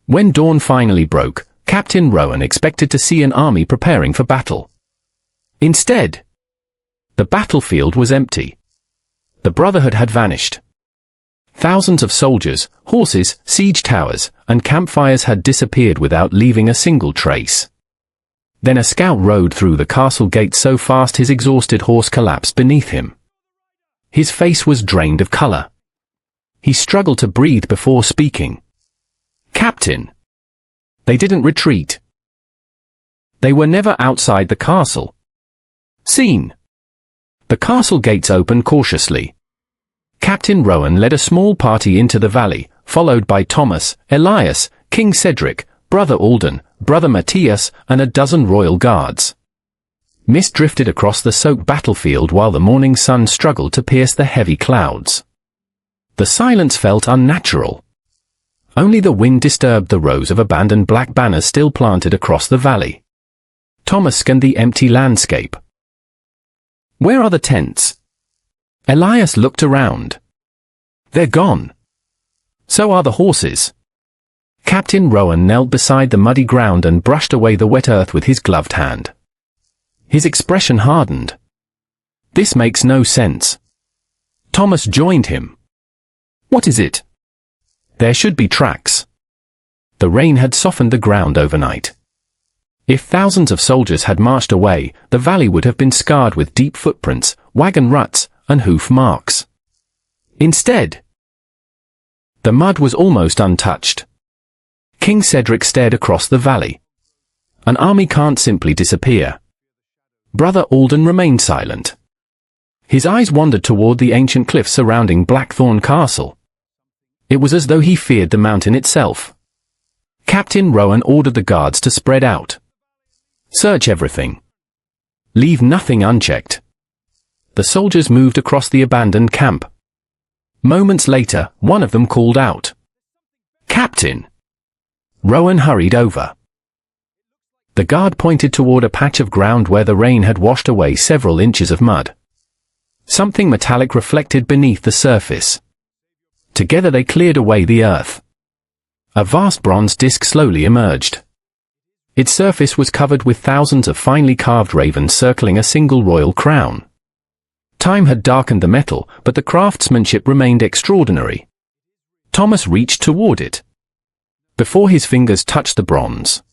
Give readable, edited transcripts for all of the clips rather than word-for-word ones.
When dawn finally broke, Captain Rowan expected to see an army preparing for battle. Instead, the battlefield was empty. The Brotherhood had vanished. Thousands of soldiers, horses, siege towers, and campfires had disappeared without leaving a single trace. Then a scout rode through the castle gate so fast his exhausted horse collapsed beneath him. His face was drained of color. He struggled to breathe before speaking. "Captain." They didn't retreat. They were never outside the castle. Scene. The castle gates opened cautiously. Captain Rowan led a small party into the valley, followed by Thomas, Elias, King Cedric, Brother Alden, Brother Matthias, and a dozen royal guards. Mist drifted across the soaked battlefield while the morning sun struggled to pierce the heavy clouds. The silence felt unnatural. Only the wind disturbed the rows of abandoned black banners still planted across the valley. Thomas scanned the empty landscape. "Where are the tents?" Elias looked around. "They're gone. So are the horses." Captain Rowan knelt beside the muddy ground and brushed away the wet earth with his gloved hand. His expression hardened. "This makes no sense." Thomas joined him. "What is it?" "There should be tracks." The rain had softened the ground overnight. If thousands of soldiers had marched away, the valley would have been scarred with deep footprints, wagon ruts, and hoof marks. Instead, the mud was almost untouched. King Cedric stared across the valley. An army can't simply disappear. Brother Alden remained silent. His eyes wandered toward the ancient cliffs surrounding Blackthorne Castle. It was as though he feared the mountain itself. Captain Rowan ordered the guards to spread out. "Search everything. Leave nothing unchecked." The soldiers moved across the abandoned camp. Moments later, one of them called out, "Captain!" Rowan hurried over. The guard pointed toward a patch of ground where the rain had washed away several inches of mud. Something metallic reflected beneath the surface. Together they cleared away the earth. A vast bronze disc slowly emerged. Its surface was covered with thousands of finely carved ravens circling a single royal crown. Time had darkened the metal, but the craftsmanship remained extraordinary. Thomas reached toward it. Before his fingers touched the bronze,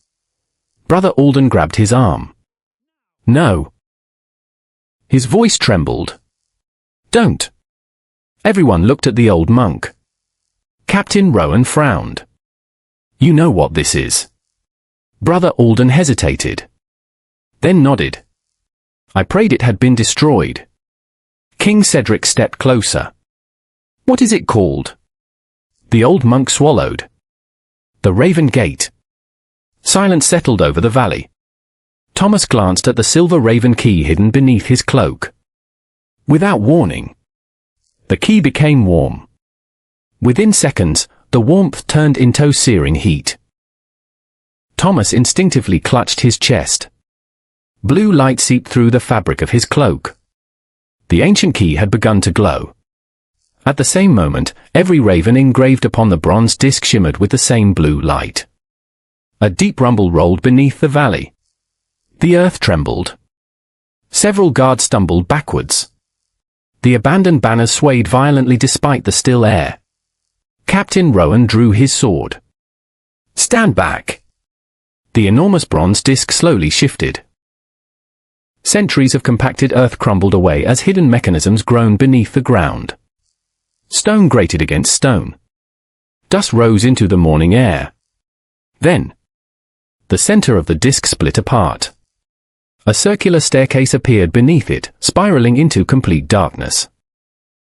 Brother Alden grabbed his arm. "No." His voice trembled. "Don't." Everyone looked at the old monk. Captain Rowan frowned. "You know what this is." Brother Alden hesitated, then nodded. "I prayed it had been destroyed." King Cedric stepped closer. "What is it called?" The old monk swallowed. "The Raven Gate." Silence settled over the valley. Thomas glanced at the silver raven key hidden beneath his cloak. Without warning, the key became warm. Within seconds, the warmth turned into searing heat. Thomas instinctively clutched his chest. Blue light seeped through the fabric of his cloak. The ancient key had begun to glow. At the same moment, every raven engraved upon the bronze disc shimmered with the same blue light. A deep rumble rolled beneath the valley. The earth trembled. Several guards stumbled backwards. The abandoned banners swayed violently despite the still air. Captain Rowan drew his sword. "Stand back!" The enormous bronze disc slowly shifted. Centuries of compacted earth crumbled away as hidden mechanisms groaned beneath the ground. Stone grated against stone. Dust rose into the morning air. Then, the center of the disc split apart. A circular staircase appeared beneath it, spiraling into complete darkness.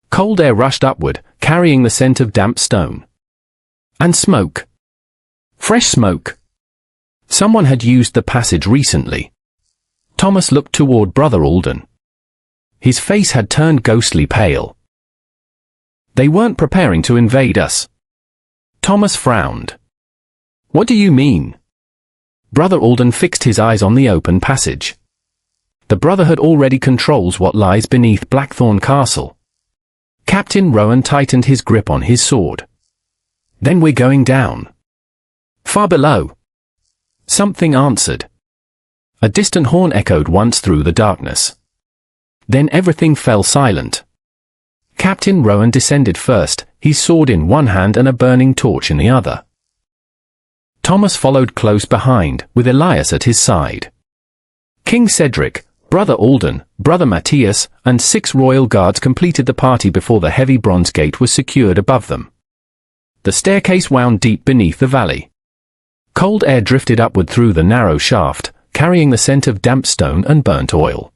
Cold air rushed upward, carrying the scent of damp stone. And smoke. Fresh smoke. Someone had used the passage recently. Thomas looked toward Brother Alden. His face had turned ghostly pale. "They weren't preparing to invade us." Thomas frowned. "What do you mean?" Brother Alden fixed his eyes on the open passage. The Brotherhood already controls what lies beneath Blackthorne Castle. Captain Rowan tightened his grip on his sword. "Then we're going down." Far below. Something answered. A distant horn echoed once through the darkness. Then everything fell silent. Captain Rowan descended first, his sword in one hand and a burning torch in the other. Thomas followed close behind, with Elias at his side. King Cedric, Brother Alden, Brother Matthias, and 6 royal guards completed the party before the heavy bronze gate was secured above them. The staircase wound deep beneath the valley. Cold air drifted upward through the narrow shaft, carrying the scent of damp stone and burnt oil.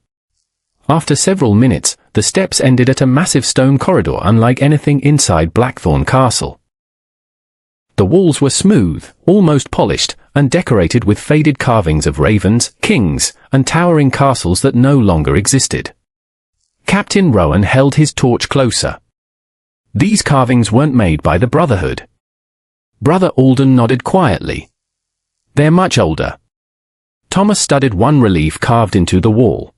After several minutes, the steps ended at a massive stone corridor unlike anything inside Blackthorne Castle. The walls were smooth, almost polished, and decorated with faded carvings of ravens, kings, and towering castles that no longer existed. Captain Rowan held his torch closer. These carvings weren't made by the Brotherhood. Brother Alden nodded quietly. They're much older. Thomas studied one relief carved into the wall.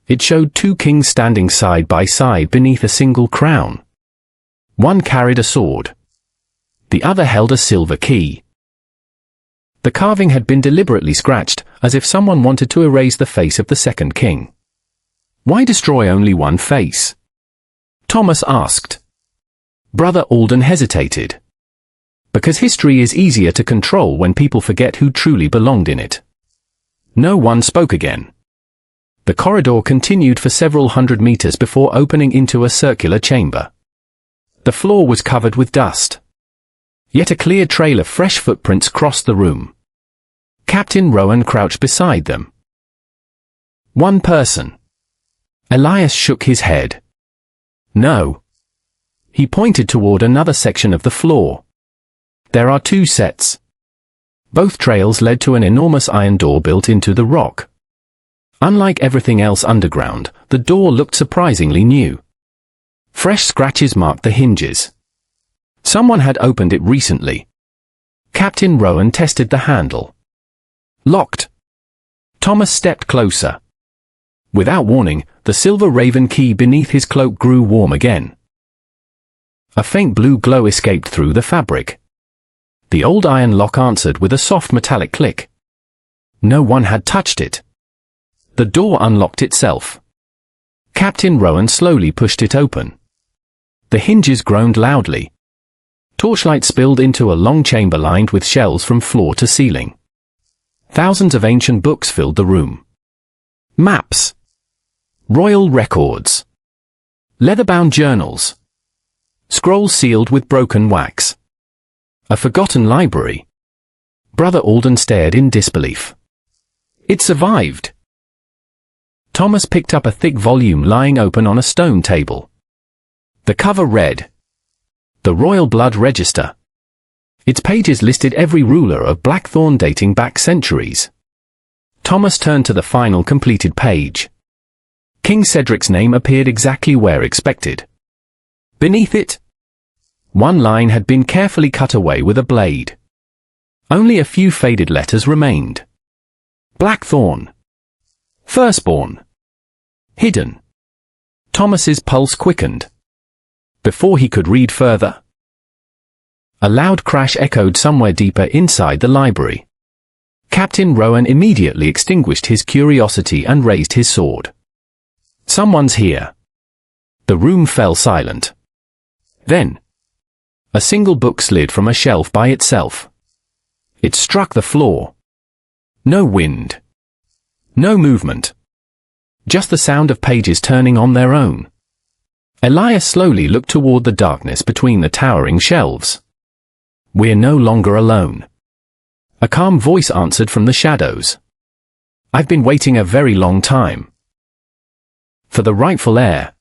It showed 2 kings standing side by side beneath a single crown. One carried a sword. The other held a silver key. The carving had been deliberately scratched, as if someone wanted to erase the face of the second king. Why destroy only one face? Thomas asked. Brother Alden hesitated. Because history is easier to control when people forget who truly belonged in it. No one spoke again. The corridor continued for several hundred meters before opening into a circular chamber. The floor was covered with dust. Yet a clear trail of fresh footprints crossed the room. Captain Rowan crouched beside them. One person. Elias shook his head. No. He pointed toward another section of the floor. There are 2 sets. Both trails led to an enormous iron door built into the rock. Unlike everything else underground, the door looked surprisingly new. Fresh scratches marked the hinges. Someone had opened it recently. Captain Rowan tested the handle. Locked. Thomas stepped closer. Without warning, the silver raven key beneath his cloak grew warm again. A faint blue glow escaped through the fabric. The old iron lock answered with a soft metallic click. No one had touched it. The door unlocked itself. Captain Rowan slowly pushed it open. The hinges groaned loudly. Torchlight spilled into a long chamber lined with shelves from floor to ceiling. Thousands of ancient books filled the room. Maps. Royal records. Leather-bound journals. Scrolls sealed with broken wax. A forgotten library. Brother Alden stared in disbelief. It survived. Thomas picked up a thick volume lying open on a stone table. The cover read, The Royal Blood Register. Its pages listed every ruler of Blackthorne dating back centuries. Thomas turned to the final completed page. King Cedric's name appeared exactly where expected. Beneath it, one line had been carefully cut away with a blade. Only a few faded letters remained. Blackthorne. Firstborn. Hidden. Thomas's pulse quickened. Before he could read further, a loud crash echoed somewhere deeper inside the library. Captain Rowan immediately extinguished his curiosity and raised his sword. Someone's here. The room fell silent. Then, a single book slid from a shelf by itself. It struck the floor. No wind. No movement. Just the sound of pages turning on their own. Elias slowly looked toward the darkness between the towering shelves. We're no longer alone. A calm voice answered from the shadows. I've been waiting a very long time. For the rightful heir.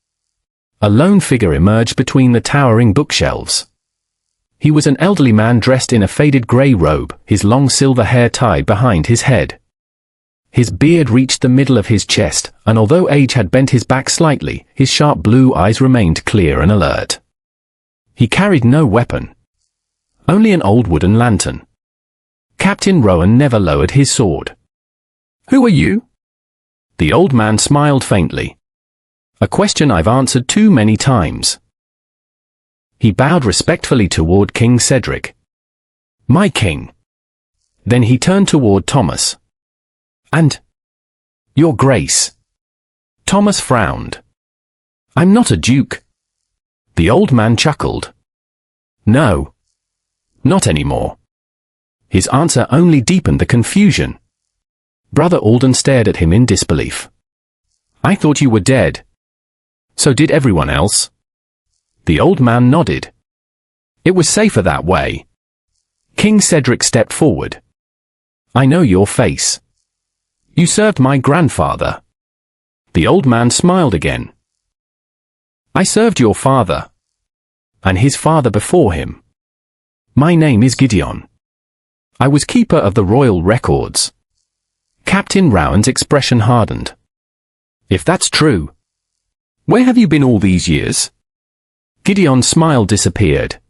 A lone figure emerged between the towering bookshelves. He was an elderly man dressed in a faded grey robe, his long silver hair tied behind his head. His beard reached the middle of his chest, and although age had bent his back slightly, his sharp blue eyes remained clear and alert. He carried no weapon. Only an old wooden lantern. Captain Rowan never lowered his sword. Who are you? The old man smiled faintly. A question I've answered too many times. He bowed respectfully toward King Cedric. My king. Then he turned toward Thomas. "And, Your Grace." Thomas frowned. "I'm not a duke." The old man chuckled. "No. Not anymore." His answer only deepened the confusion. Brother Alden stared at him in disbelief. "I thought you were dead." "So did everyone else." The old man nodded. "It was safer that way." King Cedric stepped forward. "I know your face. You served my grandfather." The old man smiled again. "I served your father. And his father before him. My name is Gideon. I was keeper of the royal records." Captain Rowan's expression hardened. "If that's true, where have you been all these years?" Gideon's smile disappeared.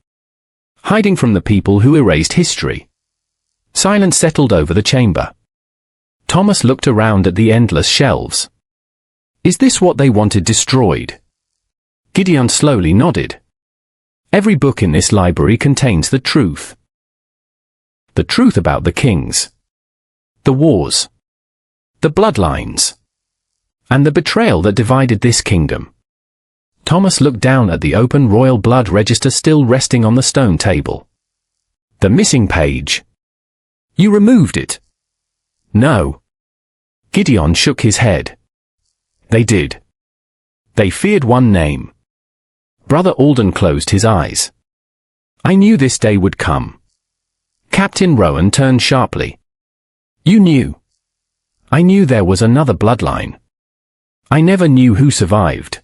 "Hiding from the people who erased history." Silence settled over the chamber. Thomas looked around at the endless shelves. "Is this what they wanted destroyed?" Gideon slowly nodded. "Every book in this library contains the truth. The truth about the kings, the wars, the bloodlines, and the betrayal that divided this kingdom." Thomas looked down at the open royal blood register still resting on the stone table. "The missing page. You removed it." "No." Gideon shook his head. "They did. They feared one name." Brother Alden closed his eyes. "I knew this day would come." Captain Rowan turned sharply. "You knew?" "I knew there was another bloodline. I never knew who survived."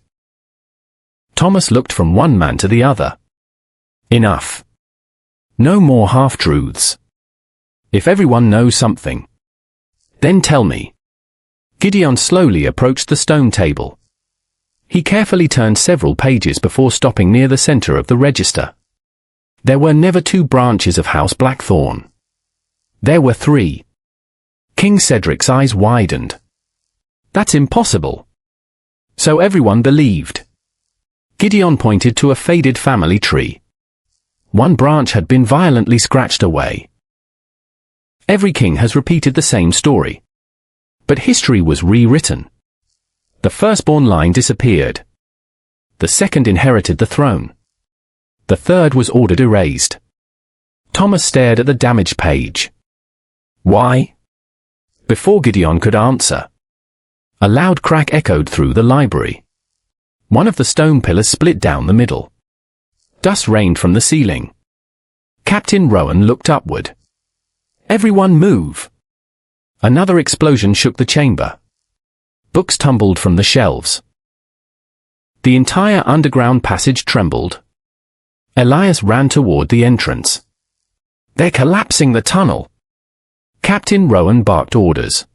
Thomas looked from one man to the other. "Enough. No more half-truths. If everyone knows something, then tell me." Gideon slowly approached the stone table. He carefully turned several pages before stopping near the center of the register. There were never two branches of House Blackthorne. There were three. King Cedric's eyes widened. "That's impossible." "So everyone believed." Gideon pointed to a faded family tree. One branch had been violently scratched away. "Every king has repeated the same story. But history was rewritten. The firstborn line disappeared. The second inherited the throne. The third was ordered erased." Thomas stared at the damaged page. "Why?" Before Gideon could answer, a loud crack echoed through the library. One of the stone pillars split down the middle. Dust rained from the ceiling. Captain Rowan looked upward. "Everyone move!" Another explosion shook the chamber. Books tumbled from the shelves. The entire underground passage trembled. Elias ran toward the entrance. "They're collapsing the tunnel!" Captain Rowan barked orders.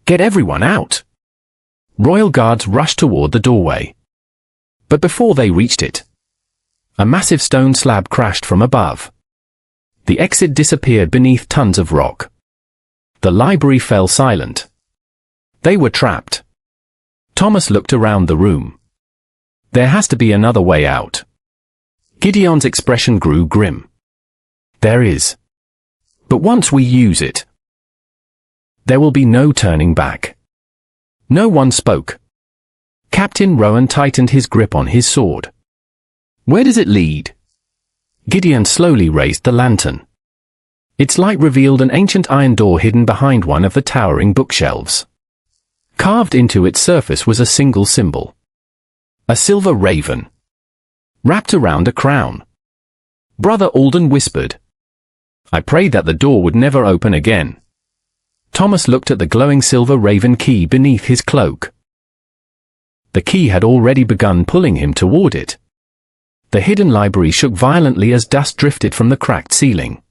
"Get everyone out!" Royal guards rushed toward the doorway. But before they reached it, a massive stone slab crashed from above. The exit disappeared beneath tons of rock. The library fell silent. They were trapped. Thomas looked around the room. "There has to be another way out." Gideon's expression grew grim. "There is. But once we use it, there will be no turning back." No one spoke. Captain Rowan tightened his grip on his sword. "Where does it lead?" Gideon slowly raised the lantern. Its light revealed an ancient iron door hidden behind one of the towering bookshelves. Carved into its surface was a single symbol. A silver raven, wrapped around a crown. Brother Alden whispered. "I prayed that the door would never open again." Thomas looked at the glowing silver raven key beneath his cloak. The key had already begun pulling him toward it. The hidden library shook violently as dust drifted from the cracked ceiling.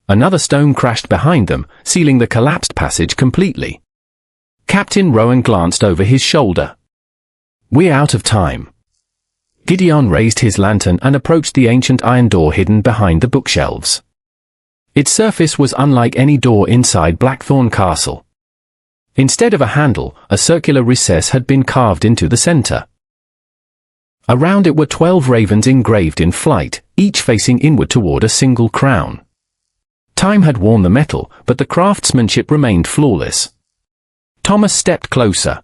Another stone crashed behind them, sealing the collapsed passage completely. Captain Rowan glanced over his shoulder. "We're out of time." Gideon raised his lantern and approached the ancient iron door hidden behind the bookshelves. Its surface was unlike any door inside Blackthorne Castle. Instead of a handle, a circular recess had been carved into the center. Around it were 12 ravens engraved in flight, each facing inward toward a single crown. Time had worn the metal, but the craftsmanship remained flawless. Thomas stepped closer.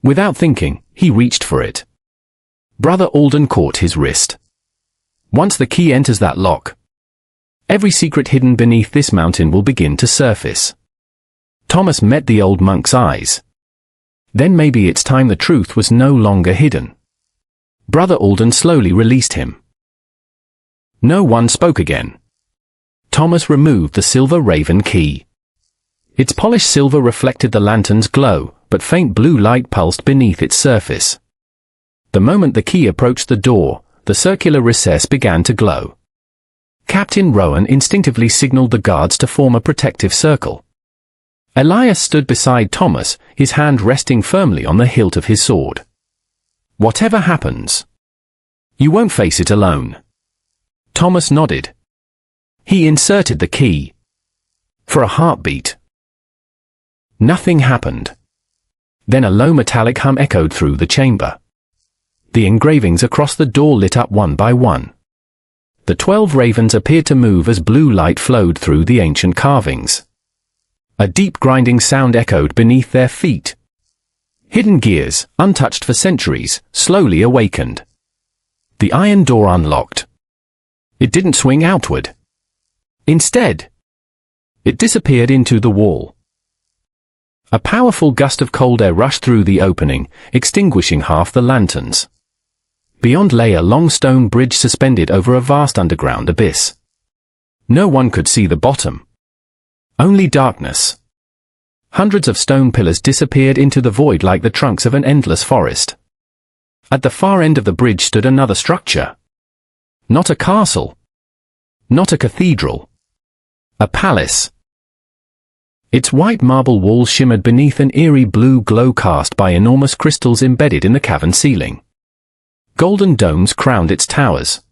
Without thinking, he reached for it. Brother Alden caught his wrist. Once the key enters that lock, every secret hidden beneath this mountain will begin to surface. Thomas met the old monk's eyes. Then maybe it's time the truth was no longer hidden. Brother Alden slowly released him. No one spoke again. Thomas removed the silver raven key. Its polished silver reflected the lantern's glow, but faint blue light pulsed beneath its surface. The moment the key approached the door, the circular recess began to glow. Captain Rowan instinctively signaled the guards to form a protective circle. Elias stood beside Thomas, his hand resting firmly on the hilt of his sword. Whatever happens, you won't face it alone. Thomas nodded. He inserted the key. For a heartbeat. Nothing happened. Then a low metallic hum echoed through the chamber. The engravings across the door lit up one by one. The 12 ravens appeared to move as blue light flowed through the ancient carvings. A deep grinding sound echoed beneath their feet. Hidden gears, untouched for centuries, slowly awakened. The iron door unlocked. It didn't swing outward. Instead, it disappeared into the wall. A powerful gust of cold air rushed through the opening, extinguishing half the lanterns. Beyond lay a long stone bridge suspended over a vast underground abyss. No one could see the bottom. Only darkness. Hundreds of stone pillars disappeared into the void like the trunks of an endless forest. At the far end of the bridge stood another structure. Not a castle. Not a cathedral. A palace. Its white marble walls shimmered beneath an eerie blue glow cast by enormous crystals embedded in the cavern ceiling. Golden domes crowned its towers.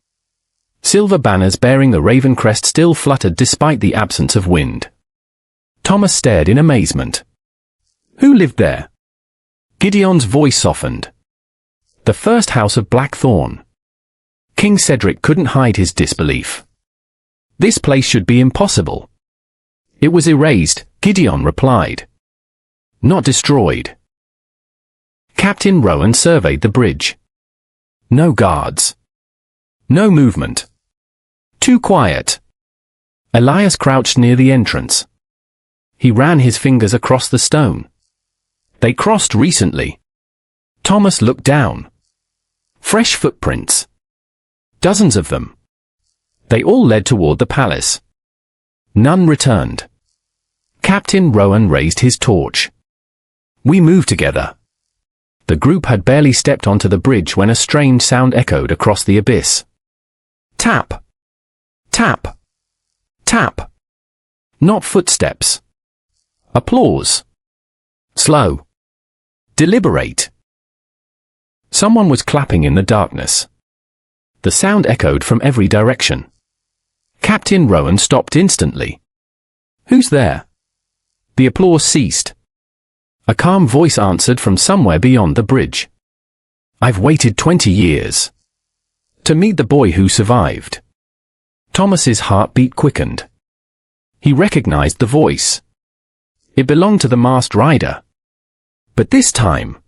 Silver banners bearing the raven crest still fluttered despite the absence of wind. Thomas stared in amazement. Who lived there? Gideon's voice softened. The first house of Blackthorne. King Cedric couldn't hide his disbelief. This place should be impossible. It was erased, Gideon replied. Not destroyed. Captain Rowan surveyed the bridge. No guards. No movement. Too quiet. Elias crouched near the entrance. He ran his fingers across the stone. They crossed recently. Thomas looked down. Fresh footprints. Dozens of them. They all led toward the palace. None returned. Captain Rowan raised his torch. We moved together. The group had barely stepped onto the bridge when a strange sound echoed across the abyss. Tap. Tap. Tap. Not footsteps. Applause. Slow. Deliberate. Someone was clapping in the darkness. The sound echoed from every direction. Captain Rowan stopped instantly. Who's there? The applause ceased. A calm voice answered from somewhere beyond the bridge. I've waited 20 years. To meet the boy who survived. Thomas's heartbeat quickened. He recognized the voice. It belonged to the masked rider. But this time,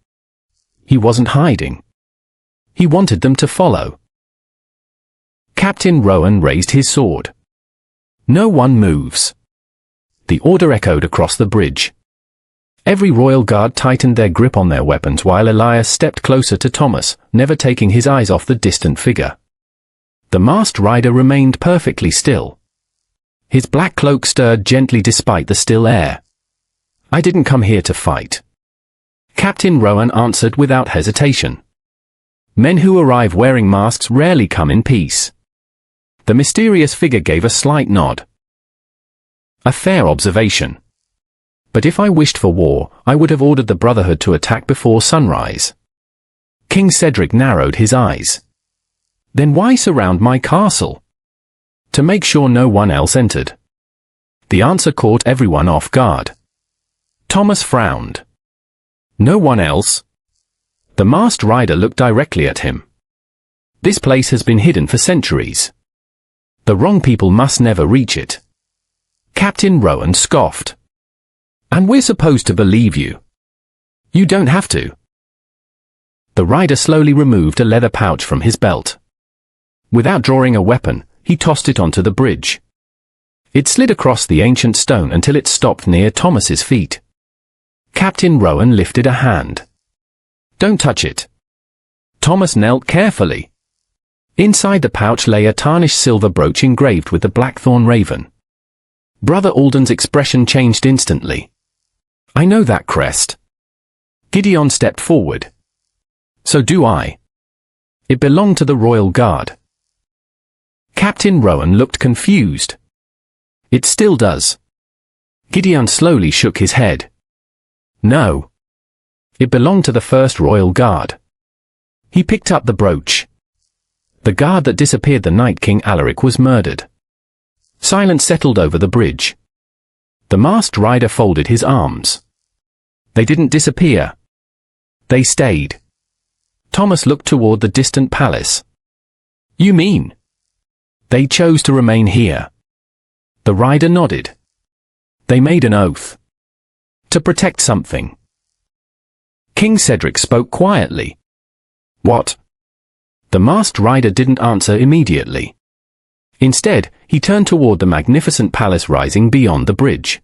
he wasn't hiding. He wanted them to follow. Captain Rowan raised his sword. No one moves. The order echoed across the bridge. Every royal guard tightened their grip on their weapons while Elias stepped closer to Thomas, never taking his eyes off the distant figure. The masked rider remained perfectly still. His black cloak stirred gently despite the still air. I didn't come here to fight. Captain Rowan answered without hesitation. Men who arrive wearing masks rarely come in peace. The mysterious figure gave a slight nod. A fair observation. But if I wished for war, I would have ordered the Brotherhood to attack before sunrise. King Cedric narrowed his eyes. Then why surround my castle? To make sure no one else entered. The answer caught everyone off guard. Thomas frowned. No one else? The masked rider looked directly at him. This place has been hidden for centuries. The wrong people must never reach it. Captain Rowan scoffed. And we're supposed to believe you. You don't have to. The rider slowly removed a leather pouch from his belt. Without drawing a weapon, he tossed it onto the bridge. It slid across the ancient stone until it stopped near Thomas's feet. Captain Rowan lifted a hand. Don't touch it. Thomas knelt carefully. Inside the pouch lay a tarnished silver brooch engraved with the Blackthorne raven. Brother Alden's expression changed instantly. I know that crest. Gideon stepped forward. So do I. It belonged to the Royal Guard. Captain Rowan looked confused. It still does. Gideon slowly shook his head. No. It belonged to the First Royal Guard. He picked up the brooch. The guard that disappeared the night King Alaric was murdered. Silence settled over the bridge. The masked rider folded his arms. They didn't disappear. They stayed. Thomas looked toward the distant palace. You mean? They chose to remain here. The rider nodded. They made an oath. To protect something. King Cedric spoke quietly. What? The masked rider didn't answer immediately. Instead, he turned toward the magnificent palace rising beyond the bridge.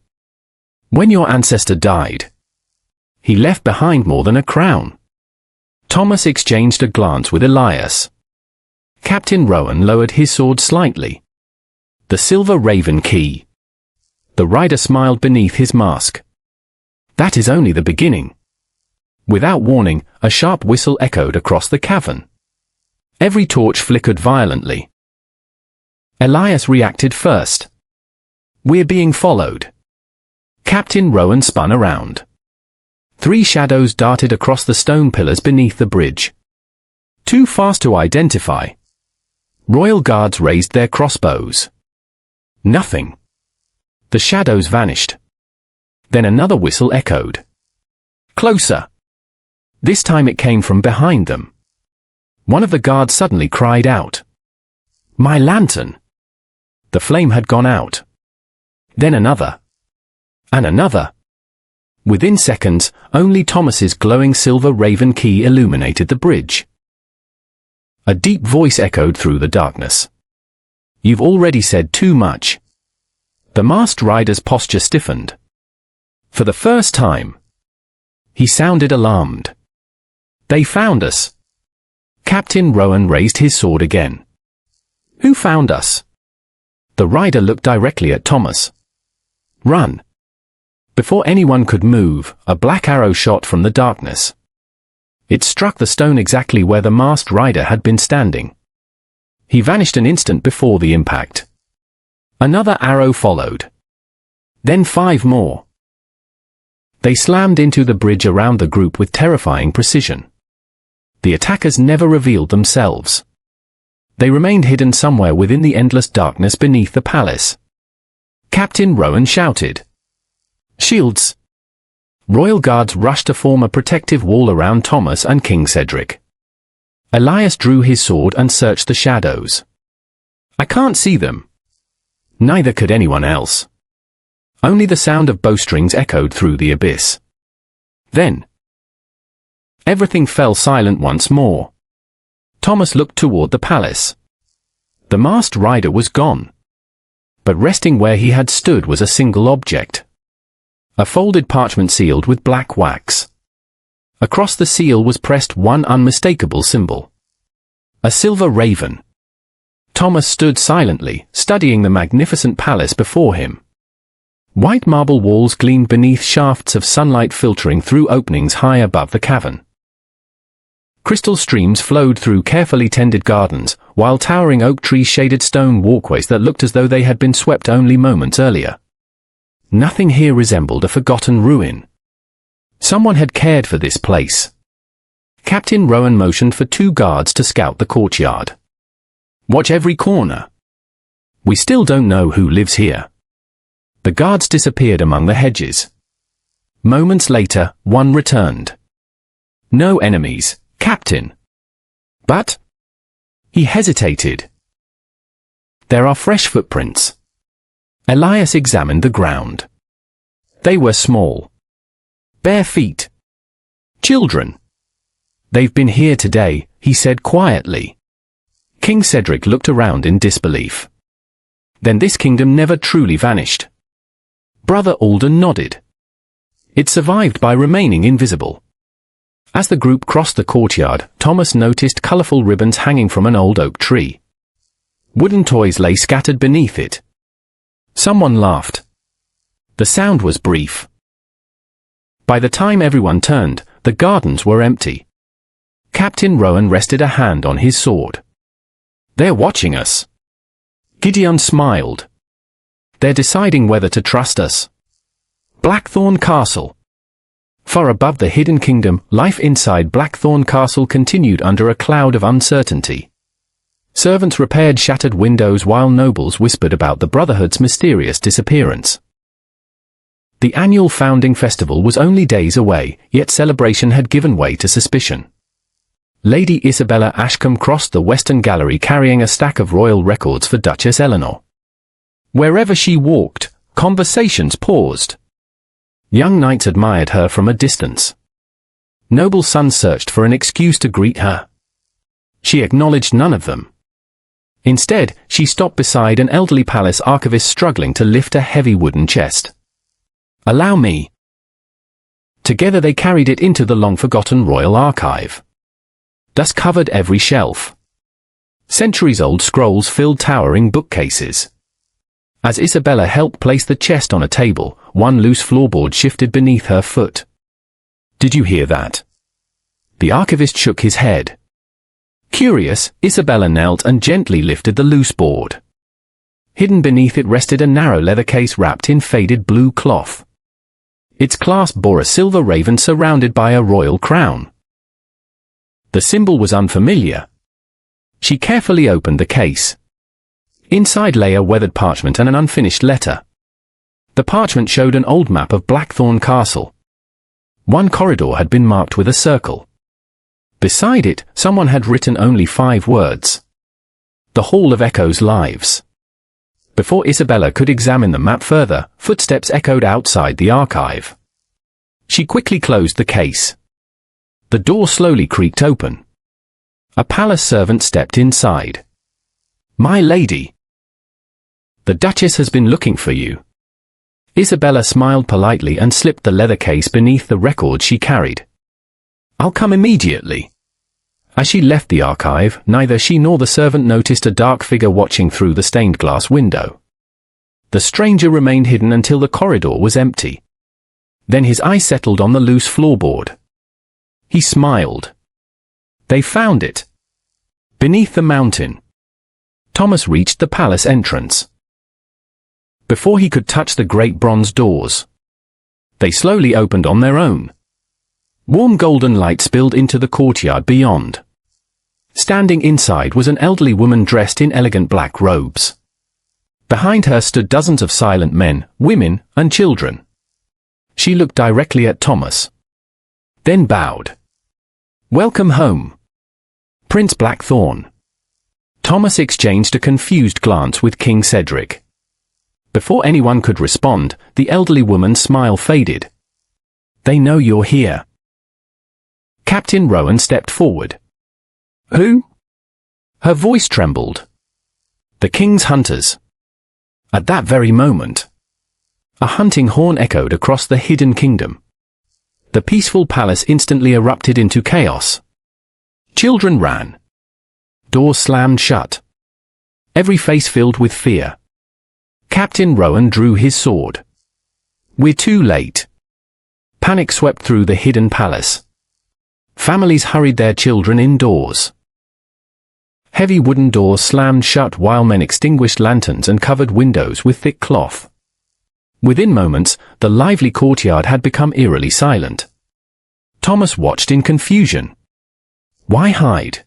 When your ancestor died, he left behind more than a crown. Thomas exchanged a glance with Elias. Captain Rowan lowered his sword slightly. The silver raven key. The rider smiled beneath his mask. That is only the beginning. Without warning, a sharp whistle echoed across the cavern. Every torch flickered violently. Elias reacted first. We're being followed. Captain Rowan spun around. 3 shadows darted across the stone pillars beneath the bridge. Too fast to identify. Royal guards raised their crossbows. Nothing. The shadows vanished. Then another whistle echoed. Closer. This time it came from behind them. One of the guards suddenly cried out. My lantern! The flame had gone out. Then another. And another. Within seconds, only Thomas's glowing silver raven key illuminated the bridge. A deep voice echoed through the darkness. You've already said too much. The masked rider's posture stiffened. For the first time, he sounded alarmed. They found us. Captain Rowan raised his sword again. Who found us? The rider looked directly at Thomas. Run. Before anyone could move, a black arrow shot from the darkness. It struck the stone exactly where the masked rider had been standing. He vanished an instant before the impact. Another arrow followed. Then 5 more. They slammed into the bridge around the group with terrifying precision. The attackers never revealed themselves. They remained hidden somewhere within the endless darkness beneath the palace. Captain Rowan shouted. Shields! Royal guards rushed to form a protective wall around Thomas and King Cedric. Elias drew his sword and searched the shadows. I can't see them. Neither could anyone else. Only the sound of bowstrings echoed through the abyss. Then, everything fell silent once more. Thomas looked toward the palace. The masked rider was gone. But resting where he had stood was a single object. A folded parchment sealed with black wax. Across the seal was pressed one unmistakable symbol. A silver raven. Thomas stood silently, studying the magnificent palace before him. White marble walls gleamed beneath shafts of sunlight filtering through openings high above the cavern. Crystal streams flowed through carefully tended gardens, while towering oak trees shaded stone walkways that looked as though they had been swept only moments earlier. Nothing here resembled a forgotten ruin. Someone had cared for this place. Captain Rowan motioned for 2 guards to scout the courtyard. Watch every corner. We still don't know who lives here. The guards disappeared among the hedges. Moments later, one returned. No enemies, Captain. But? He hesitated. There are fresh footprints. Elias examined the ground. They were small. Bare feet. Children. They've been here today, he said quietly. King Cedric looked around in disbelief. Then this kingdom never truly vanished. Brother Alden nodded. It survived by remaining invisible. As the group crossed the courtyard, Thomas noticed colourful ribbons hanging from an old oak tree. Wooden toys lay scattered beneath it. Someone laughed. The sound was brief. By the time everyone turned, the gardens were empty. Captain Rowan rested a hand on his sword. They're watching us. Gideon smiled. They're deciding whether to trust us. Blackthorne Castle. Far above the hidden kingdom, life inside Blackthorne Castle continued under a cloud of uncertainty. Servants repaired shattered windows while nobles whispered about the Brotherhood's mysterious disappearance. The annual founding festival was only days away, yet celebration had given way to suspicion. Lady Isabella Ashcombe crossed the western gallery carrying a stack of royal records for Duchess Eleanor. Wherever she walked, conversations paused. Young knights admired her from a distance. Noble sons searched for an excuse to greet her. She acknowledged none of them. Instead, she stopped beside an elderly palace archivist struggling to lift a heavy wooden chest. "Allow me." Together they carried it into the long-forgotten royal archive. Dust covered every shelf. Centuries-old scrolls filled towering bookcases. As Isabella helped place the chest on a table, one loose floorboard shifted beneath her foot. "Did you hear that?" The archivist shook his head. Curious, Isabella knelt and gently lifted the loose board. Hidden beneath it rested a narrow leather case wrapped in faded blue cloth. Its clasp bore a silver raven surrounded by a royal crown. The symbol was unfamiliar. She carefully opened the case. Inside lay a weathered parchment and an unfinished letter. The parchment showed an old map of Blackthorne Castle. One corridor had been marked with a circle. Beside it, someone had written only 5 words. The Hall of Echoes Lives. Before Isabella could examine the map further, footsteps echoed outside the archive. She quickly closed the case. The door slowly creaked open. A palace servant stepped inside. "My lady. The Duchess has been looking for you." Isabella smiled politely and slipped the leather case beneath the record she carried. "I'll come immediately." As she left the archive, neither she nor the servant noticed a dark figure watching through the stained glass window. The stranger remained hidden until the corridor was empty. Then his eye settled on the loose floorboard. He smiled. They found it. Beneath the mountain. Thomas reached the palace entrance. Before he could touch the great bronze doors, they slowly opened on their own. Warm golden light spilled into the courtyard beyond. Standing inside was an elderly woman dressed in elegant black robes. Behind her stood dozens of silent men, women, and children. She looked directly at Thomas, then bowed. "Welcome home, Prince Blackthorne." Thomas exchanged a confused glance with King Cedric. Before anyone could respond, the elderly woman's smile faded. "They know you're here." Captain Rowan stepped forward. "Who?" Her voice trembled. "The King's hunters." At that very moment, a hunting horn echoed across the hidden kingdom. The peaceful palace instantly erupted into chaos. Children ran. Doors slammed shut. Every face filled with fear. Captain Rowan drew his sword. "We're too late." Panic swept through the hidden palace. Families hurried their children indoors. Heavy wooden doors slammed shut while men extinguished lanterns and covered windows with thick cloth. Within moments, the lively courtyard had become eerily silent. Thomas watched in confusion. "Why hide?"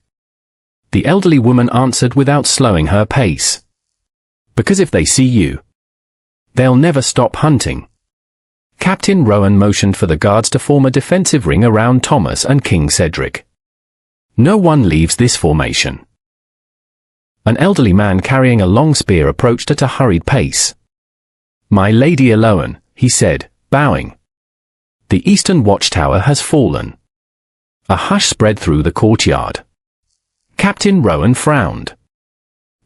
The elderly woman answered without slowing her pace. "Because if they see you, they'll never stop hunting." Captain Rowan motioned for the guards to form a defensive ring around Thomas and King Cedric. "No one leaves this formation." An elderly man carrying a long spear approached at a hurried pace. "My lady Eloan," he said, bowing. "The eastern watchtower has fallen." A hush spread through the courtyard. Captain Rowan frowned.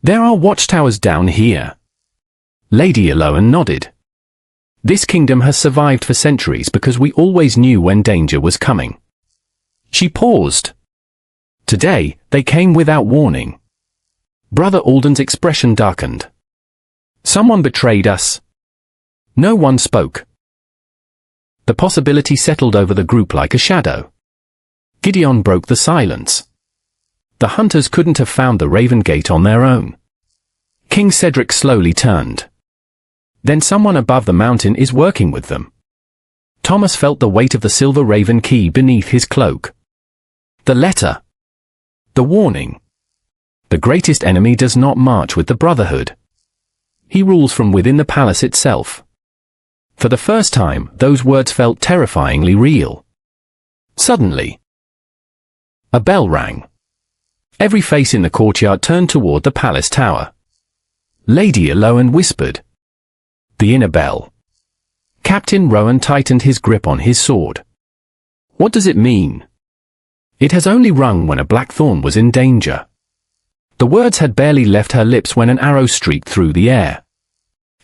"There are watchtowers down here." Lady Eloan nodded. "This kingdom has survived for centuries because we always knew when danger was coming." She paused. "Today, they came without warning." Brother Alden's expression darkened. "Someone betrayed us." No one spoke. The possibility settled over the group like a shadow. Gideon broke the silence. The hunters couldn't have found the Raven Gate on their own. King Cedric slowly turned. "Then someone above the mountain is working with them." Thomas felt the weight of the silver Raven key beneath his cloak. The letter. The warning. The greatest enemy does not march with the Brotherhood. He rules from within the palace itself. For the first time, those words felt terrifyingly real. Suddenly, a bell rang. Every face in the courtyard turned toward the palace tower. Lady Eloan whispered. "The inner bell." Captain Rowan tightened his grip on his sword. "What does it mean?" It has only rung when a Blackthorne was in danger. The words had barely left her lips when an arrow streaked through the air.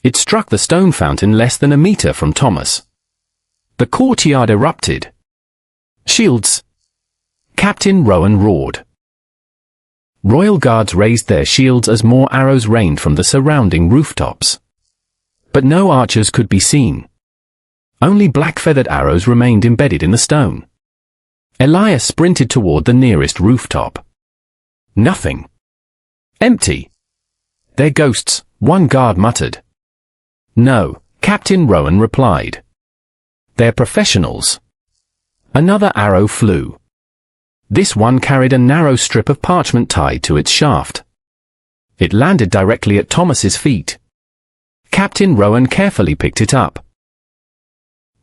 It struck the stone fountain less than a meter from Thomas. The courtyard erupted. "Shields!" Captain Rowan roared. Royal guards raised their shields as more arrows rained from the surrounding rooftops. But no archers could be seen. Only black-feathered arrows remained embedded in the stone. Elias sprinted toward the nearest rooftop. Nothing. Empty. "They're ghosts," one guard muttered. "No," Captain Rowan replied. "They're professionals." Another arrow flew. This one carried a narrow strip of parchment tied to its shaft. It landed directly at Thomas's feet. Captain Rowan carefully picked it up.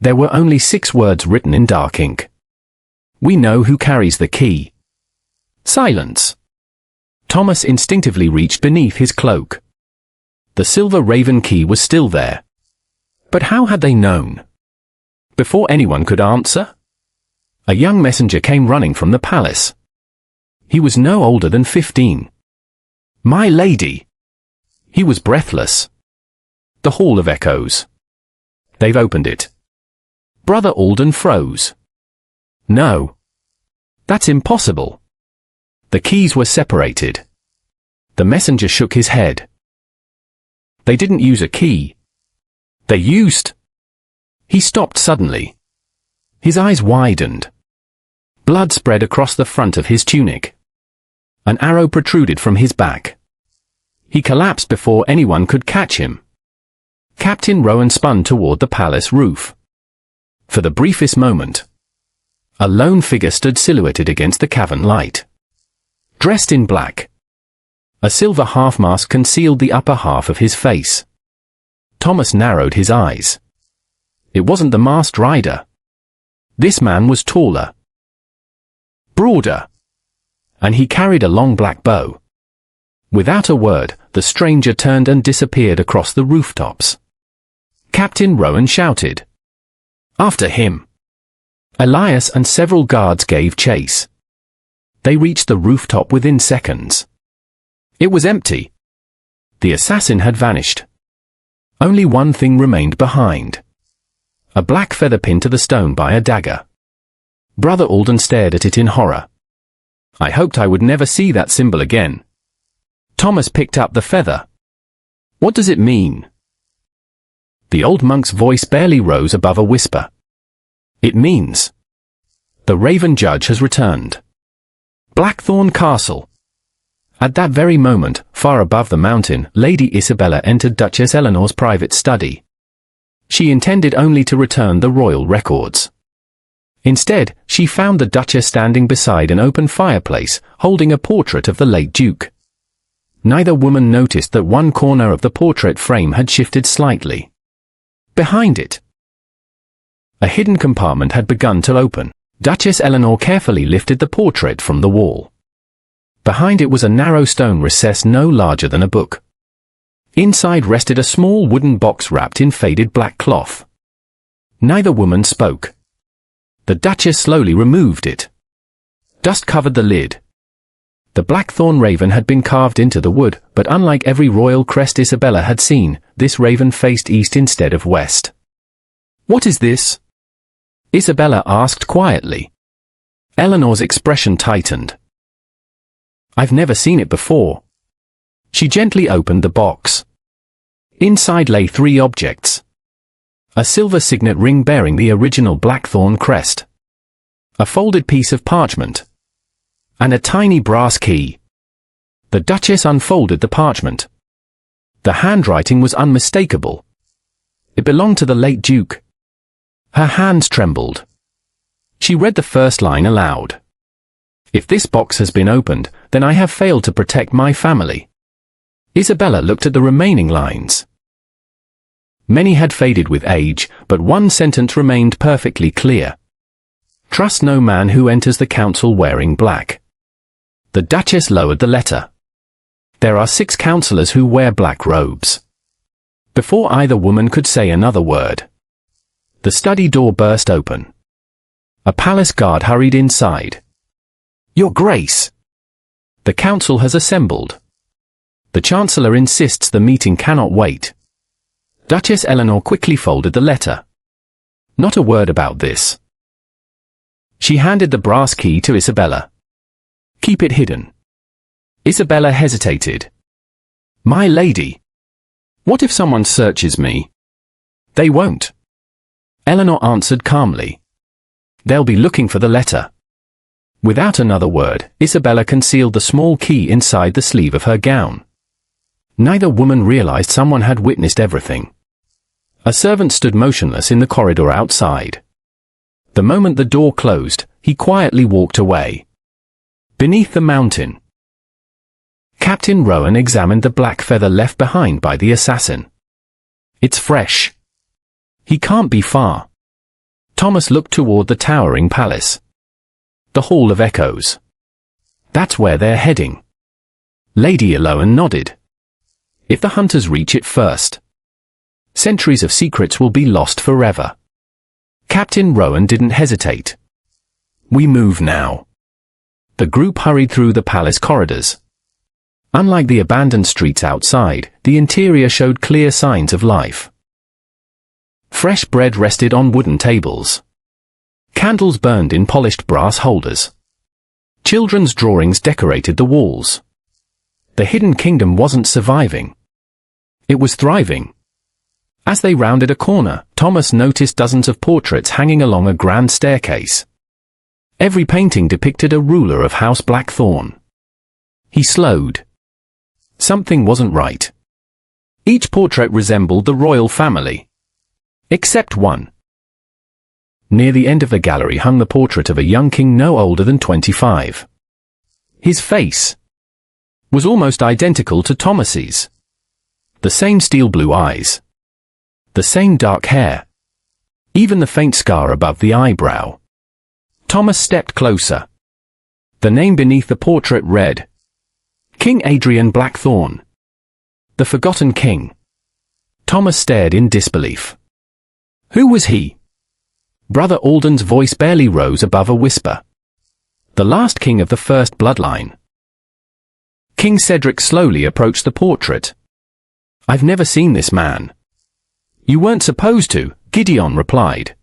There were only 6 words written in dark ink. "We know who carries the key." Silence. Thomas instinctively reached beneath his cloak. The silver Raven key was still there. But how had they known? Before anyone could answer, a young messenger came running from the palace. He was no older than 15. "My lady!" He was breathless. The Hall of Echoes. "They've opened it." Brother Alden froze. "No. That's impossible." The keys were separated. The messenger shook his head. "They didn't use a key. They used—" He stopped suddenly. His eyes widened. Blood spread across the front of his tunic. An arrow protruded from his back. He collapsed before anyone could catch him. Captain Rowan spun toward the palace roof. For the briefest moment, a lone figure stood silhouetted against the cavern light. Dressed in black. A silver half-mask concealed the upper half of his face. Thomas narrowed his eyes. It wasn't the masked rider. This man was taller, broader, and he carried a long black bow. Without a word, the stranger turned and disappeared across the rooftops. Captain Rowan shouted, "After him!" Elias and several guards gave chase. They reached the rooftop within seconds. It was empty. The assassin had vanished. Only one thing remained behind. A black feather pinned to the stone by a dagger. Brother Alden stared at it in horror. "I hoped I would never see that symbol again." Thomas picked up the feather. "What does it mean?" The old monk's voice barely rose above a whisper. "It means the Raven Judge has returned. Blackthorne Castle." At that very moment, far above the mountain, Lady Isabella entered Duchess Eleanor's private study. She intended only to return the royal records. Instead, she found the Duchess standing beside an open fireplace, holding a portrait of the late Duke. Neither woman noticed that one corner of the portrait frame had shifted slightly. Behind it, a hidden compartment had begun to open. Duchess Eleanor carefully lifted the portrait from the wall. Behind it was a narrow stone recess no larger than a book. Inside rested a small wooden box wrapped in faded black cloth. Neither woman spoke. The Duchess slowly removed it. Dust covered the lid. The Blackthorne raven had been carved into the wood, but unlike every royal crest Isabella had seen, this raven faced east instead of west. "What is this?" Isabella asked quietly. Eleanor's expression tightened. "I've never seen it before." She gently opened the box. Inside lay 3 objects. A silver signet ring bearing the original Blackthorne crest. A folded piece of parchment. And a tiny brass key. The Duchess unfolded the parchment. The handwriting was unmistakable. It belonged to the late Duke. Her hands trembled. She read the first line aloud. "If this box has been opened, then I have failed to protect my family." Isabella looked at the remaining lines. Many had faded with age, but one sentence remained perfectly clear. "Trust no man who enters the council wearing black." The Duchess lowered the letter. "There are 6 councillors who wear black robes." Before either woman could say another word, the study door burst open. A palace guard hurried inside. "Your Grace! The council has assembled. The Chancellor insists the meeting cannot wait." Duchess Eleanor quickly folded the letter. "Not a word about this." She handed the brass key to Isabella. "Keep it hidden." Isabella hesitated. "My lady, what if someone searches me?" "They won't," Eleanor answered calmly. "They'll be looking for the letter." Without another word, Isabella concealed the small key inside the sleeve of her gown. Neither woman realized someone had witnessed everything. A servant stood motionless in the corridor outside. The moment the door closed, he quietly walked away. Beneath the mountain, Captain Rowan examined the black feather left behind by the assassin. "It's fresh. He can't be far." Thomas looked toward the towering palace. "The Hall of Echoes. That's where they're heading." Lady Eloan nodded. "If the hunters reach it first, centuries of secrets will be lost forever." Captain Rowan didn't hesitate. "We move now." The group hurried through the palace corridors. Unlike the abandoned streets outside, the interior showed clear signs of life. Fresh bread rested on wooden tables. Candles burned in polished brass holders. Children's drawings decorated the walls. The hidden kingdom wasn't surviving. It was thriving. As they rounded a corner, Thomas noticed dozens of portraits hanging along a grand staircase. Every painting depicted a ruler of House Blackthorne. He slowed. Something wasn't right. Each portrait resembled the royal family. Except one. Near the end of the gallery hung the portrait of a young king no older than 25. His face was almost identical to Thomas's. The same steel blue eyes. The same dark hair. Even the faint scar above the eyebrow. Thomas stepped closer. The name beneath the portrait read, King Adrian Blackthorne. The Forgotten King. Thomas stared in disbelief. Who was he? Brother Alden's voice barely rose above a whisper. The last king of the first bloodline. King Cedric slowly approached the portrait. I've never seen this man. You weren't supposed to, Gideon replied.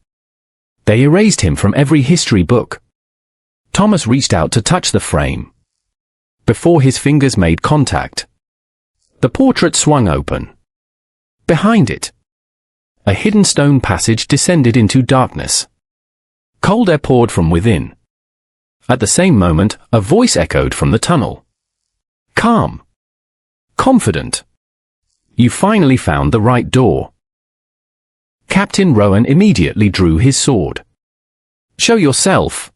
They erased him from every history book. Thomas reached out to touch the frame. Before his fingers made contact, the portrait swung open. Behind it, a hidden stone passage descended into darkness. Cold air poured from within. At the same moment, a voice echoed from the tunnel. Calm. Confident. You finally found the right door. Captain Rowan immediately drew his sword. Show yourself.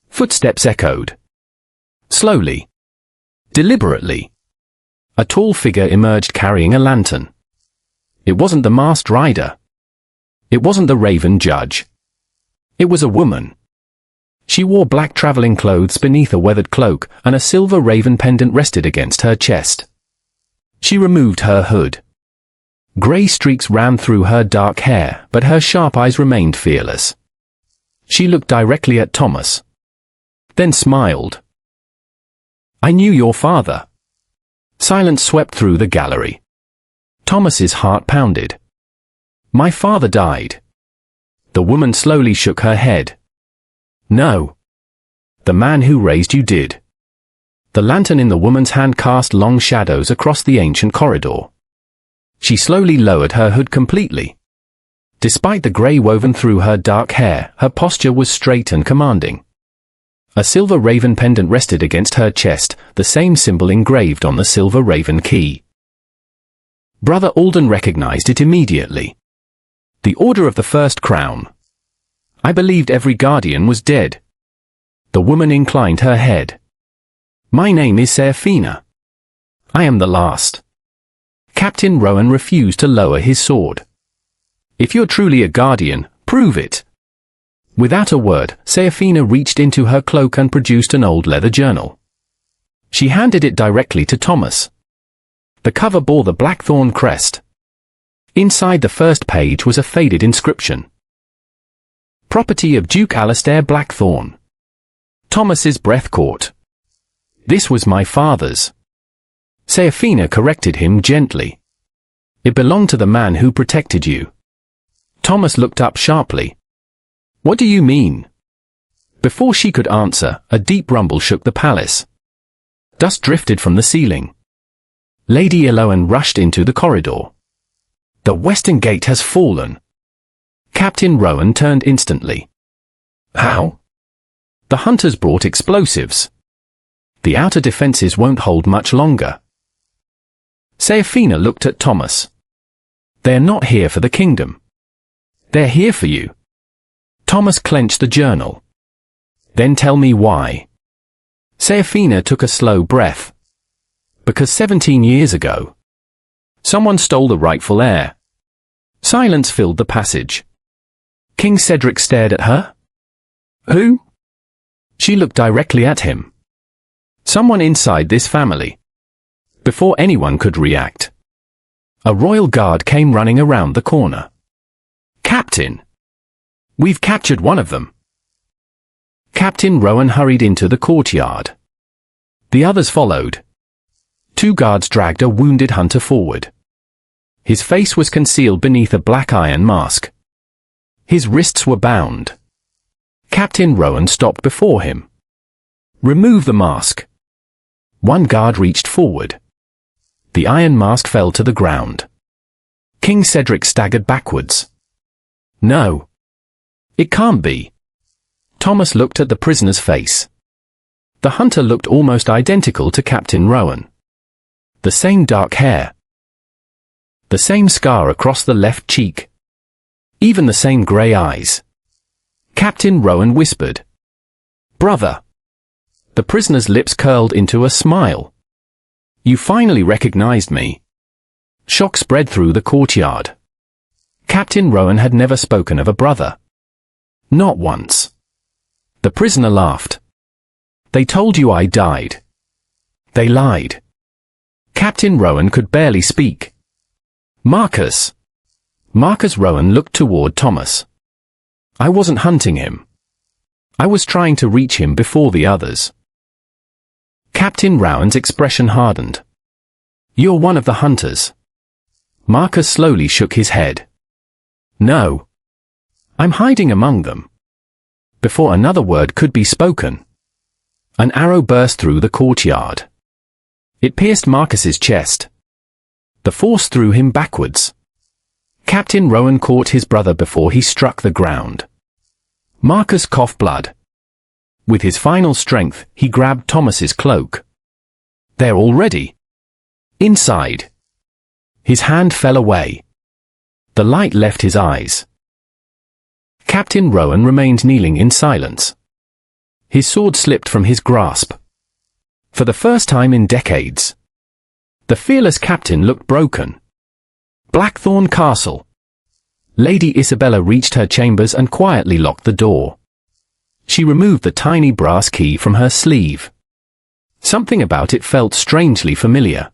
Footsteps echoed. Slowly. Deliberately. A tall figure emerged carrying a lantern. It wasn't the masked rider. It wasn't the raven judge. It was a woman. She wore black traveling clothes beneath a weathered cloak, and a silver raven pendant rested against her chest. She removed her hood. Grey streaks ran through her dark hair, but her sharp eyes remained fearless. She looked directly at Thomas, then smiled. "I knew your father." Silence swept through the gallery. Thomas's heart pounded. "My father died." The woman slowly shook her head. "No. The man who raised you did." The lantern in the woman's hand cast long shadows across the ancient corridor. She slowly lowered her hood completely. Despite the grey woven through her dark hair, her posture was straight and commanding. A silver raven pendant rested against her chest, the same symbol engraved on the silver raven key. Brother Alden recognized it immediately. The Order of the First Crown. "I believed every guardian was dead." The woman inclined her head. "My name is Seraphina. I am the last." Captain Rowan refused to lower his sword. "If you're truly a guardian, prove it." Without a word, Seraphina reached into her cloak and produced an old leather journal. She handed it directly to Thomas. The cover bore the Blackthorne crest. Inside the first page was a faded inscription. "Property of Duke Alastair Blackthorne." Thomas's breath caught. "This was my father's." Seraphina corrected him gently. "It belonged to the man who protected you." Thomas looked up sharply. "What do you mean?" Before she could answer, a deep rumble shook the palace. Dust drifted from the ceiling. Lady Eloan rushed into the corridor. "The western gate has fallen." Captain Rowan turned instantly. "How?" "The hunters brought explosives. The outer defenses won't hold much longer." Seraphina looked at Thomas. "They're not here for the kingdom. They're here for you." Thomas clenched the journal. "Then tell me why." Seraphina took a slow breath. "Because 17 years ago, someone stole the rightful heir." Silence filled the passage. King Cedric stared at her. "Who?" She looked directly at him. "Someone inside this family." Before anyone could react, a royal guard came running around the corner. "Captain! We've captured one of them." Captain Rowan hurried into the courtyard. The others followed. Two guards dragged a wounded hunter forward. His face was concealed beneath a black iron mask. His wrists were bound. Captain Rowan stopped before him. "Remove the mask." One guard reached forward. The iron mask fell to the ground. King Cedric staggered backwards. "No. It can't be." Thomas looked at the prisoner's face. The hunter looked almost identical to Captain Rowan. The same dark hair. The same scar across the left cheek. Even the same grey eyes. Captain Rowan whispered, "Brother." The prisoner's lips curled into a smile. "You finally recognized me." Shock spread through the courtyard. Captain Rowan had never spoken of a brother. Not once. The prisoner laughed. "They told you I died. They lied." Captain Rowan could barely speak. "Marcus." Marcus Rowan looked toward Thomas. "I wasn't hunting him. I was trying to reach him before the others." Captain Rowan's expression hardened. "You're one of the hunters." Marcus slowly shook his head. "No. I'm hiding among them." Before another word could be spoken, an arrow burst through the courtyard. It pierced Marcus's chest. The force threw him backwards. Captain Rowan caught his brother before he struck the ground. Marcus coughed blood. With his final strength, he grabbed Thomas's cloak. "They're already inside." His hand fell away. The light left his eyes. Captain Rowan remained kneeling in silence. His sword slipped from his grasp. For the first time in decades, the fearless captain looked broken. Blackthorne Castle. Lady Isabella reached her chambers and quietly locked the door. She removed the tiny brass key from her sleeve. Something about it felt strangely familiar.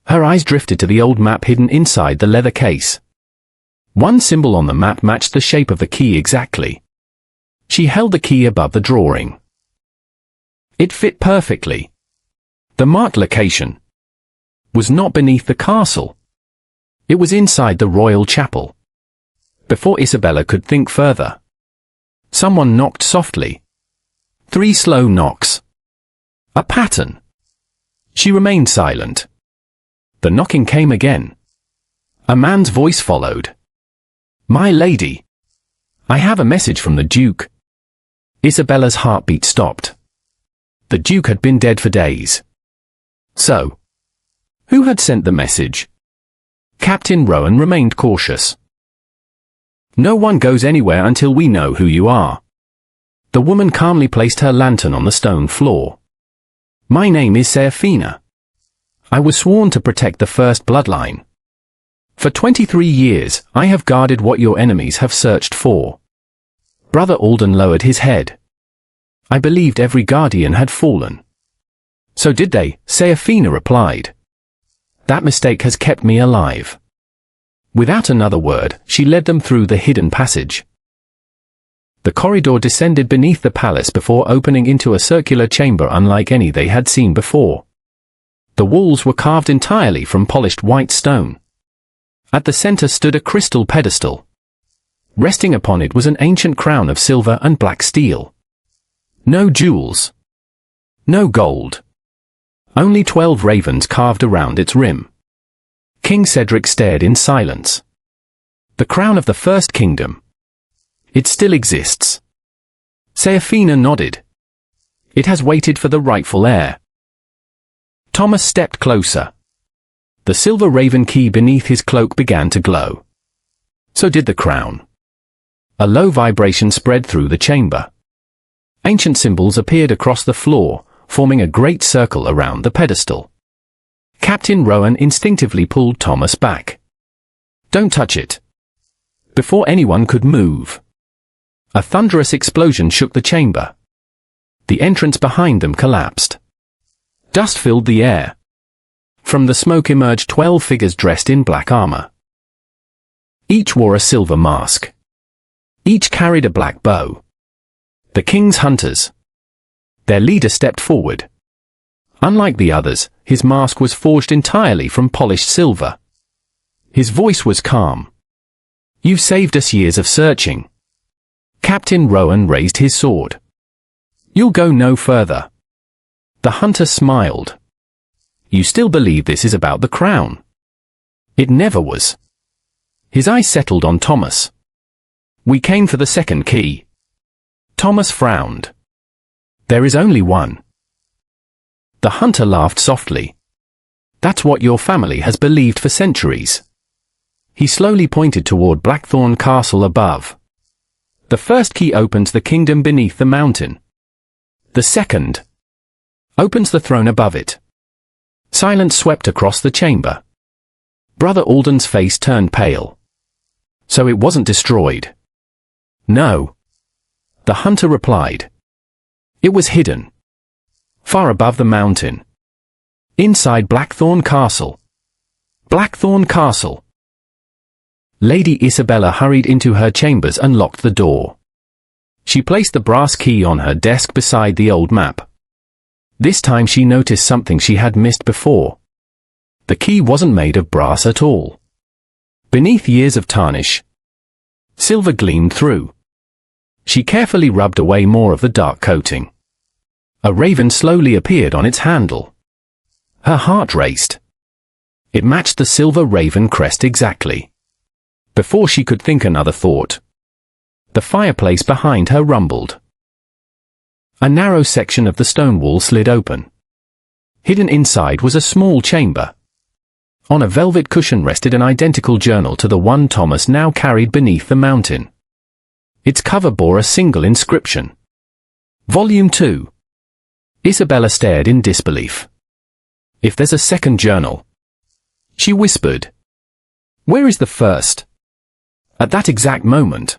Her eyes drifted to the old map hidden inside the leather case. One symbol on the map matched the shape of the key exactly. She held the key above the drawing. It fit perfectly. The marked location was not beneath the castle. It was inside the royal chapel. Before Isabella could think further, someone knocked softly. 3 slow knocks. A pattern. She remained silent. The knocking came again. A man's voice followed. "My lady, I have a message from the Duke." Isabella's heartbeat stopped. The Duke had been dead for days. So, who had sent the message? Captain Rowan remained cautious. "No one goes anywhere until we know who you are." The woman calmly placed her lantern on the stone floor. "My name is Serafina. I was sworn to protect the first bloodline. For 23 years, I have guarded what your enemies have searched for." Brother Alden lowered his head. "I believed every guardian had fallen." "So did they," Serafina replied. "That mistake has kept me alive." Without another word, she led them through the hidden passage. The corridor descended beneath the palace before opening into a circular chamber unlike any they had seen before. The walls were carved entirely from polished white stone. At the center stood a crystal pedestal. Resting upon it was an ancient crown of silver and black steel. No jewels. No gold. Only 12 ravens carved around its rim. King Cedric stared in silence. The crown of the First Kingdom. It still exists. Serafina nodded. It has waited for the rightful heir. Thomas stepped closer. The silver raven key beneath his cloak began to glow. So did the crown. A low vibration spread through the chamber. Ancient symbols appeared across the floor, forming a great circle around the pedestal. Captain Rowan instinctively pulled Thomas back. "Don't touch it." Before anyone could move, a thunderous explosion shook the chamber. The entrance behind them collapsed. Dust filled the air. From the smoke emerged 12 figures dressed in black armor. Each wore a silver mask. Each carried a black bow. The king's hunters. Their leader stepped forward. Unlike the others, his mask was forged entirely from polished silver. His voice was calm. "You've saved us years of searching." Captain Rowan raised his sword. "You'll go no further." The hunter smiled. "You still believe this is about the crown?" "It never was." His eyes settled on Thomas. "We came for the second key." Thomas frowned. "There is only one." The hunter laughed softly. "That's what your family has believed for centuries." He slowly pointed toward Blackthorne Castle above. "The first key opens the kingdom beneath the mountain. The second opens the throne above it." Silence swept across the chamber. Brother Alden's face turned pale. "So it wasn't destroyed?" "No." The hunter replied. "It was hidden. Far above the mountain. Inside Blackthorne Castle." Blackthorne Castle. Lady Isabella hurried into her chambers and locked the door. She placed the brass key on her desk beside the old map. This time she noticed something she had missed before. The key wasn't made of brass at all. Beneath years of tarnish, silver gleamed through. She carefully rubbed away more of the dark coating. A raven slowly appeared on its handle. Her heart raced. It matched the silver raven crest exactly. Before she could think another thought, the fireplace behind her rumbled. A narrow section of the stone wall slid open. Hidden inside was a small chamber. On a velvet cushion rested an identical journal to the one Thomas now carried beneath the mountain. Its cover bore a single inscription. Volume 2. Isabella stared in disbelief. "If there's a second journal," she whispered. "Where is the first?" At that exact moment,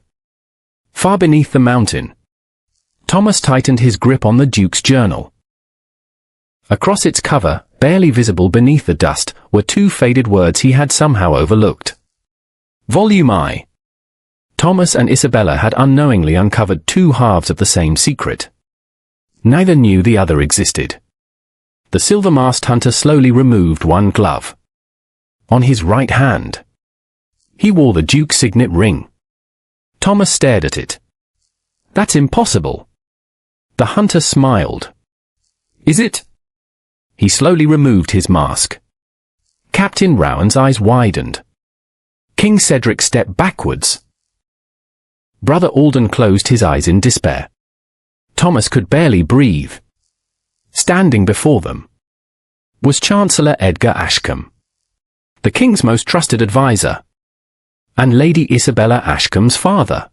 far beneath the mountain, Thomas tightened his grip on the Duke's journal. Across its cover, barely visible beneath the dust, were two faded words he had somehow overlooked. Volume I. Thomas and Isabella had unknowingly uncovered two halves of the same secret. Neither knew the other existed. The silver-masked hunter slowly removed one glove. On his right hand, he wore the Duke's signet ring. Thomas stared at it. "That's impossible." The hunter smiled. "Is it?" He slowly removed his mask. Captain Rowan's eyes widened. King Cedric stepped backwards. Brother Alden closed his eyes in despair. Thomas could barely breathe. Standing before them was Chancellor Edgar Ashcombe, the king's most trusted advisor, and Lady Isabella Ashcombe's father.